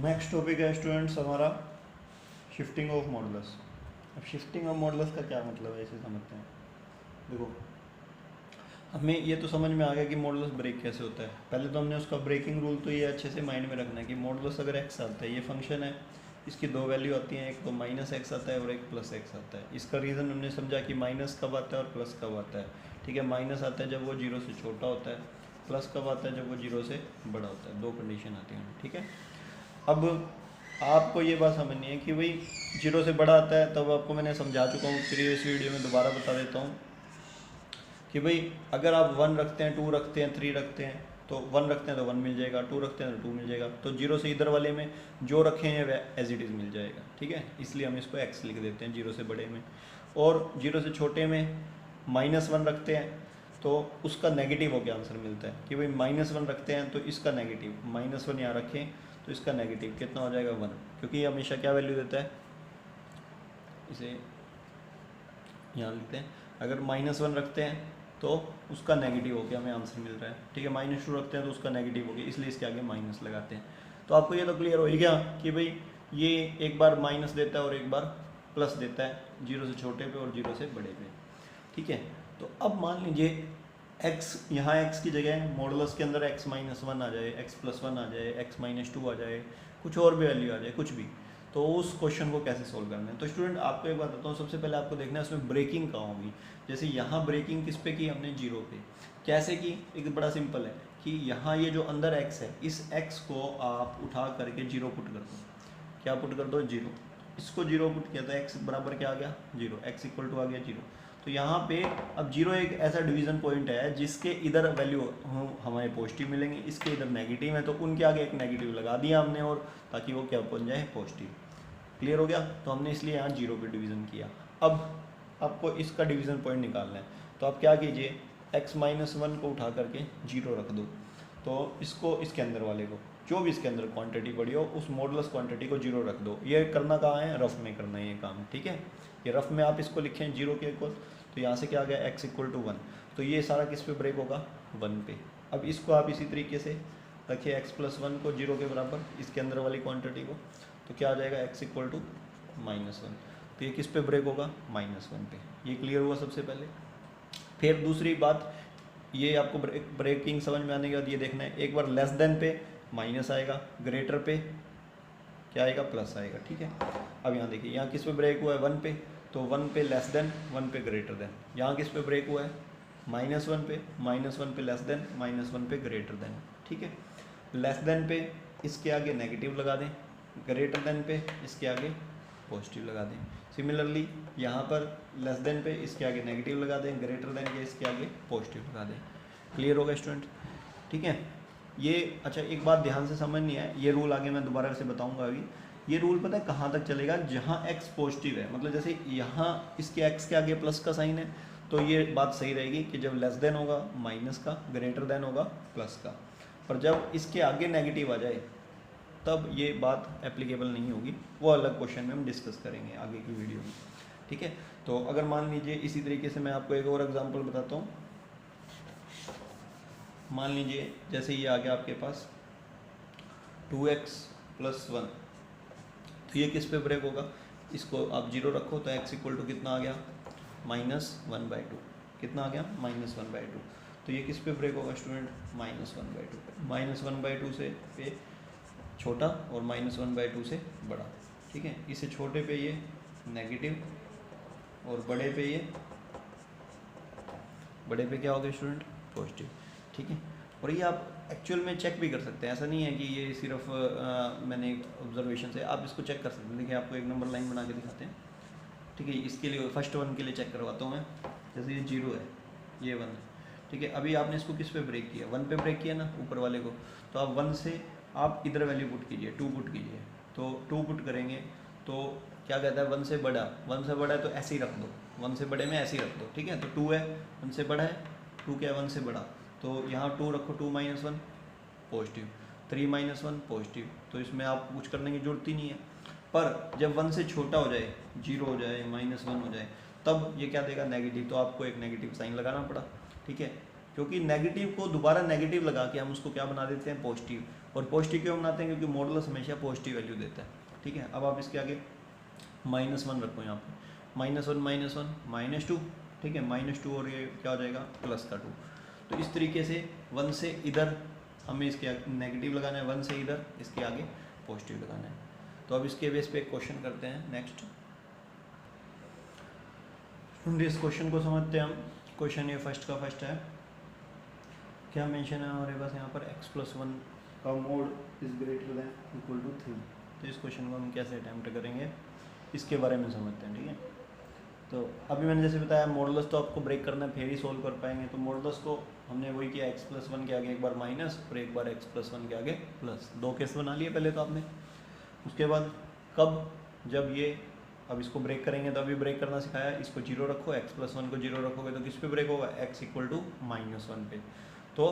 Next topic है students हमारा shifting of modulus. अब शिफ्टिंग ऑफ मॉडुलस का क्या मतलब है इसे समझते हैं। देखो, हमें ये तो समझ में आ गया कि मॉडुलस ब्रेक कैसे होता है। पहले तो हमने उसका ब्रेकिंग रूल तो ये अच्छे से माइंड में रखना है कि मॉडुलस अगर एक्स आता है, ये फंक्शन है, इसकी दो वैल्यू आती हैं, एक तो माइनस एक्स आता है और एक प्लस एक्स आता है। इसका रीज़न हमने समझा कि माइनस कब आता है और प्लस कब आता है। ठीक है, माइनस आता है जब वो जीरो से छोटा होता है, प्लस कब आता है जब वो जीरो से बड़ा होता है। दो कंडीशन आती हैं। ठीक है, अब आपको ये बात समझनी है कि भाई जीरो से बड़ा आता है, तब आपको मैंने समझा चुका हूँ प्रीवियस वीडियो में, दोबारा बता देता हूँ कि भाई अगर आप 1 रखते हैं, 2 रखते हैं, 3 रखते हैं, तो 1 रखते हैं तो 1 मिल जाएगा, 2 रखते हैं तो 2 मिल जाएगा। तो जीरो से इधर वाले में जो रखे हैं वह एज इट इज़ मिल जाएगा। ठीक है, इसलिए हम इसको एक्स लिख देते हैं जीरो से बड़े में। और जीरो से छोटे में -1 रखते हैं तो उसका नेगेटिव होकर आंसर मिलता है कि भाई -1 रखते हैं तो इसका नेगेटिव, -1 यहाँ रखें तो इसका नेगेटिव कितना हो जाएगा 1, क्योंकि ये हमेशा क्या वैल्यू देता है, इसे यहाँ लिखते हैं। अगर -1 रखते हैं तो उसका नेगेटिव होकर हमें आंसर मिल रहा है। ठीक है, -2 रखते हैं तो उसका नेगेटिव हो गया, इसलिए इसके आगे माइनस लगाते हैं। तो आपको ये तो क्लियर हो गया कि भाई ये एक बार माइनस देता है और एक बार प्लस देता है, जीरो से छोटे पे और जीरो से बड़े पे। ठीक है, तो अब मान लीजिए x, यहाँ x की जगह मॉडुलस के अंदर x-1 आ जाए, x+1 आ जाए, x-2 आ जाए, कुछ और भी वैल्यू आ जाए, कुछ भी, तो उस क्वेश्चन को कैसे सोल्व करना है। तो स्टूडेंट आपको एक बात बताता हूँ, सबसे पहले आपको देखना है उसमें ब्रेकिंग कहाँ होगी। जैसे यहाँ ब्रेकिंग किस पे की हमने, जीरो पे। कैसे की, एक बड़ा सिंपल है कि यहाँ ये जो अंदर x है, इस x को आप उठा करके जीरो पुट कर दो। क्या पुट कर दो, जीरो। इसको जीरो पुट किया तो x बराबर क्या आ गया, जीरो, x इक्वल टू आ गया जीरो। तो यहाँ पे अब जीरो एक ऐसा डिवीज़न पॉइंट है जिसके इधर वैल्यू हमें पॉजिटिव मिलेंगे, इसके इधर नेगेटिव है, तो उनके आगे एक नेगेटिव लगा दिया हमने, और ताकि वो क्या बन जाए, पॉजिटिव। क्लियर हो गया, तो हमने इसलिए यहाँ जीरो पे डिवीज़न किया। अब आपको इसका डिवीज़न पॉइंट निकालना है, तो आप क्या कीजिए, x-1 को उठा करके जीरो रख दो, तो इसको इसके अंदर वाले को, जो भी इसके अंदर क्वांटिटी पड़ी हो उस मॉडुलस क्वांटिटी को जीरो रख दो। ये करना कहाँ है, रफ में करना है ये काम। ठीक है, ये रफ में आप इसको लिखें जीरो के इक्वल, तो यहाँ से क्या आ गया, x इक्वल टू 1, तो ये सारा किस पे ब्रेक होगा, 1 पे। अब इसको आप इसी तरीके से रखिए x+1 को जीरो के बराबर, इसके अंदर वाली क्वांटिटी को, तो क्या आ जाएगा, x इक्वल टू -1, तो ये किस पे ब्रेक होगा, -1 पे। ये क्लियर हुआ सबसे पहले। फिर दूसरी बात, ये आपको ब्रेकिंग समझ में आने के बाद ये देखना है, एक बार लेस देन पे माइनस आएगा, ग्रेटर पे क्या आएगा, प्लस आएगा। ठीक है, अब यहाँ देखिए, यहाँ किस पे ब्रेक हुआ है, 1 पे, तो 1 पे लेस देन, 1 पे ग्रेटर देन। यहाँ किस पे ब्रेक हुआ है, -1 पे, -1 पे लेस देन, -1 पे ग्रेटर देन। ठीक है, लेस देन पे इसके आगे नेगेटिव लगा दें, ग्रेटर देन पे इसके आगे पॉजिटिव लगा दें। सिमिलरली यहाँ पर लेस देन पे इसके आगे नेगेटिव लगा दें, ग्रेटर देन के इसके आगे पॉजिटिव लगा दें। क्लियर होगा स्टूडेंट। ठीक है, ये अच्छा एक बात ध्यान से समझनी है, ये रूल आगे मैं दोबारा से बताऊंगा अभी। ये रूल पता है कहाँ तक चलेगा, जहाँ x पॉजिटिव है, मतलब जैसे यहाँ इसके x के आगे प्लस का साइन है, तो ये बात सही रहेगी कि जब लेस देन होगा माइनस का, ग्रेटर देन होगा प्लस का। पर जब इसके आगे नेगेटिव आ जाए तब ये बात एप्लीकेबल नहीं होगी, वो अलग क्वेश्चन में हम डिस्कस करेंगे आगे की वीडियो में। ठीक है, तो अगर मान लीजिए इसी तरीके से मैं आपको एक और एग्जांपल बताता हूँ। मान लीजिए जैसे ये आ गया आपके पास 2x+1, तो ये किस पे ब्रेक होगा, इसको आप जीरो रखो तो x इक्वल टू कितना आ गया, -1/2। कितना आ गया, -1/2। तो ये किस पे ब्रेक होगा स्टूडेंट, -1/2 पे। -1/2 से पे छोटा और -1/2 से बड़ा। ठीक है, इसे छोटे पे ये नेगेटिव और बड़े पे ये, बड़े पे क्या हो गया स्टूडेंट, पॉजिटिव। ठीक है, और ये आप एक्चुअल में चेक भी कर सकते हैं, ऐसा नहीं है कि ये सिर्फ मैंने ऑब्जर्वेशन से, आप इसको चेक कर सकते हैं। देखिए आपको एक नंबर लाइन बना के दिखाते हैं। ठीक है, इसके लिए फर्स्ट वन के लिए चेक करवाता हूँ मैं। जैसे ये जीरो है, ये 1 है। ठीक है, अभी आपने इसको किस पे ब्रेक किया, 1 पे ब्रेक किया ना, ऊपर वाले को, तो आप 1 से आप इधर वैल्यू पुट कीजिए, 2 पुट कीजिए, तो 2 पुट करेंगे तो क्या कहता है, 1 से बड़ा, 1 से बड़ा है तो ऐसे ही रख दो, 1 से बड़े में ऐसे ही रख दो। ठीक है, तो 2 है, 1 से बड़ा है, 2 क्या है, 1 से बड़ा, तो यहाँ 2 रखो, 2-1 पॉजिटिव, 3-1 पॉजिटिव, तो इसमें आप कुछ करने की जरूरत ही नहीं है। पर जब 1 से छोटा हो जाए, 0 हो जाए, -1 हो जाए, तब ये क्या देगा, नेगेटिव, तो आपको एक नेगेटिव साइन लगाना पड़ा। ठीक है, क्योंकि नेगेटिव को दोबारा नेगेटिव लगा के हम उसको क्या बना देते हैं, पॉजिटिव, और पॉजिटिव क्यों बनाते हैं, क्योंकि मॉडुलस हमेशा पॉजिटिव वैल्यू देता है, ठीक है। अब आप इसके आगे -1 रखो यहाँ पे, -1 -2, ठीक है, -2 और ये क्या हो जाएगा +2। तो इस तरीके से 1 से इधर हमें इसके नेगेटिव लगाना है, 1 से इधर इसके आगे पॉजिटिव लगाना है। तो अब इसके बेस पे एक क्वेश्चन करते हैं नेक्स्ट। इस क्वेश्चन को समझते हैं हम। क्वेश्चन ये फर्स्ट का फर्स्ट है, क्या मेंशन है हमारे पास यहाँ पर, x+1 का mod is greater than equal to 3। तो इस क्वेश्चन को हम कैसे अटैम्प्ट करेंगे इसके बारे में समझते हैं, ठीक है। तो अभी मैंने जैसे बताया मॉडुलस तो आपको ब्रेक करना है फिर ही सोल्व कर पाएंगे। तो मॉडुलस को हमने वही किया, x+1 के आगे एक बार माइनस और एक बार x+1 के आगे प्लस, 2 केस बना लिए पहले तो आपने। उसके बाद कब, जब ये, अब इसको ब्रेक करेंगे तो अभी ब्रेक करना सिखाया, इसको 0 रखो, x+1 को 0 रखोगे तो किस पे ब्रेक होगा, x = -1 पे। तो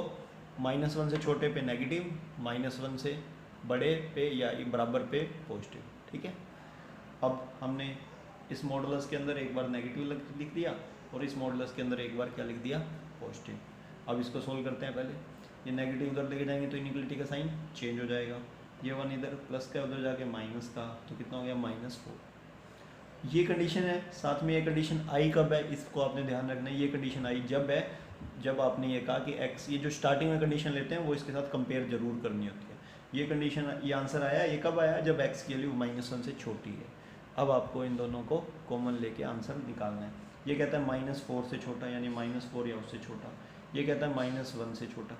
-1 से छोटे पे नेगेटिव, -1 से बड़े पे या बराबर पे पॉजिटिव, ठीक है। अब हमने इस मॉडुलस के अंदर एक बार नेगेटिव लिख दिया और इस मॉडुलस के अंदर एक बार क्या लिख दिया, पॉजिटिव। अब इसको सोल्व करते हैं पहले। ये नेगेटिव उधर लेके जाएंगे तो इनइक्वालिटी का साइन चेंज हो जाएगा, ये 1 इधर प्लस का उधर जाके माइनस का, तो कितना हो गया -4। ये कंडीशन है। साथ में ये कंडीशन आई कब है, इसको आपने ध्यान रखना है। ये कंडीशन आई जब है, जब आपने ये कहा कि x, ये जो स्टार्टिंग में कंडीशन लेते हैं वो इसके साथ कंपेयर जरूर करनी होती है। ये कंडीशन, ये आंसर आया, ये कब आया, जब x की वैल्यू -1 से छोटी है। अब आपको इन दोनों को कॉमन लेके आंसर निकालना है। ये कहता है -4 से छोटा, यानी -4 या उससे छोटा। ये कहता है -1 से छोटा।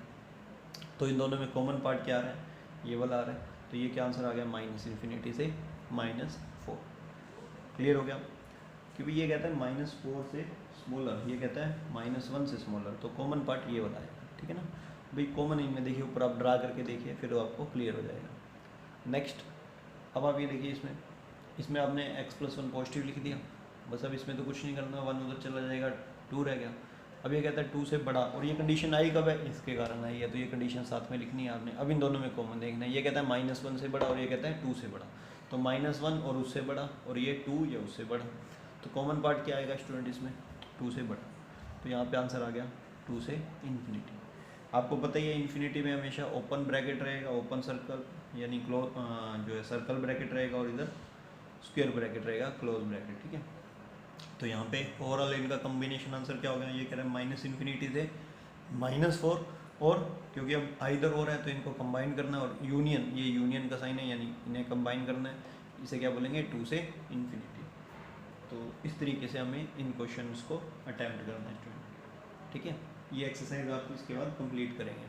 तो इन दोनों में कॉमन पार्ट क्या आ रहा है, ये वाला आ रहा है। तो ये क्या आंसर आ गया, -∞ से -4। क्लियर हो गया। क्योंकि ये कहता है -4 से स्मॉलर, ये कहता है -1 से स्मॉलर, तो कॉमन पार्ट ये वाला आएगा, ठीक है ना भाई। कॉमन इनमें देखिए, ऊपर आप ड्रा करके देखिए, फिर आपको क्लियर हो जाएगा। नेक्स्ट, अब आप ये देखिए, इसमें आपने x+1 पॉजिटिव लिख दिया, बस अब इसमें तो कुछ नहीं करना, 1 उधर चला जाएगा, 2 रह गया। अब ये कहता है 2 से बड़ा, और ये कंडीशन आई कब है, इसके कारण आई है, तो ये कंडीशन साथ में लिखनी है आपने। अब इन दोनों में कॉमन देखना है। ये कहता है -1 से बड़ा और ये कहता है 2 से बड़ा, तो -1 और उससे बड़ा, और ये 2 या उससे बड़ा, तो कॉमन पार्ट क्या आएगा स्टूडेंट इसमें, 2 से बड़ा। तो यहाँ पे आंसर आ गया 2 से इन्फिनिटी। आपको पता ही है इन्फिनिटी में हमेशा ओपन ब्रैकेट रहेगा, ओपन सर्कल यानी जो है सर्कल ब्रैकेट रहेगा, और इधर स्क्वायर ब्रैकेट रहेगा, क्लोज ब्रैकेट, ठीक है। तो यहाँ पे ओवरऑल इनका कॉम्बिनेशन आंसर क्या हो गया, ये कह रहे हैं -∞ से -4, और क्योंकि अब आइदर हो रहा है तो इनको कंबाइन करना है, और यूनियन, ये यूनियन का साइन है, यानी इन्हें कंबाइन करना है। इसे क्या बोलेंगे, 2 से इन्फिनिटी। तो इस तरीके से हमें इन क्वेश्चंस को अटैम्प्ट करना है स्टूडेंट, ठीक है। ये एक्सरसाइज आप इसके बाद कंप्लीट करेंगे।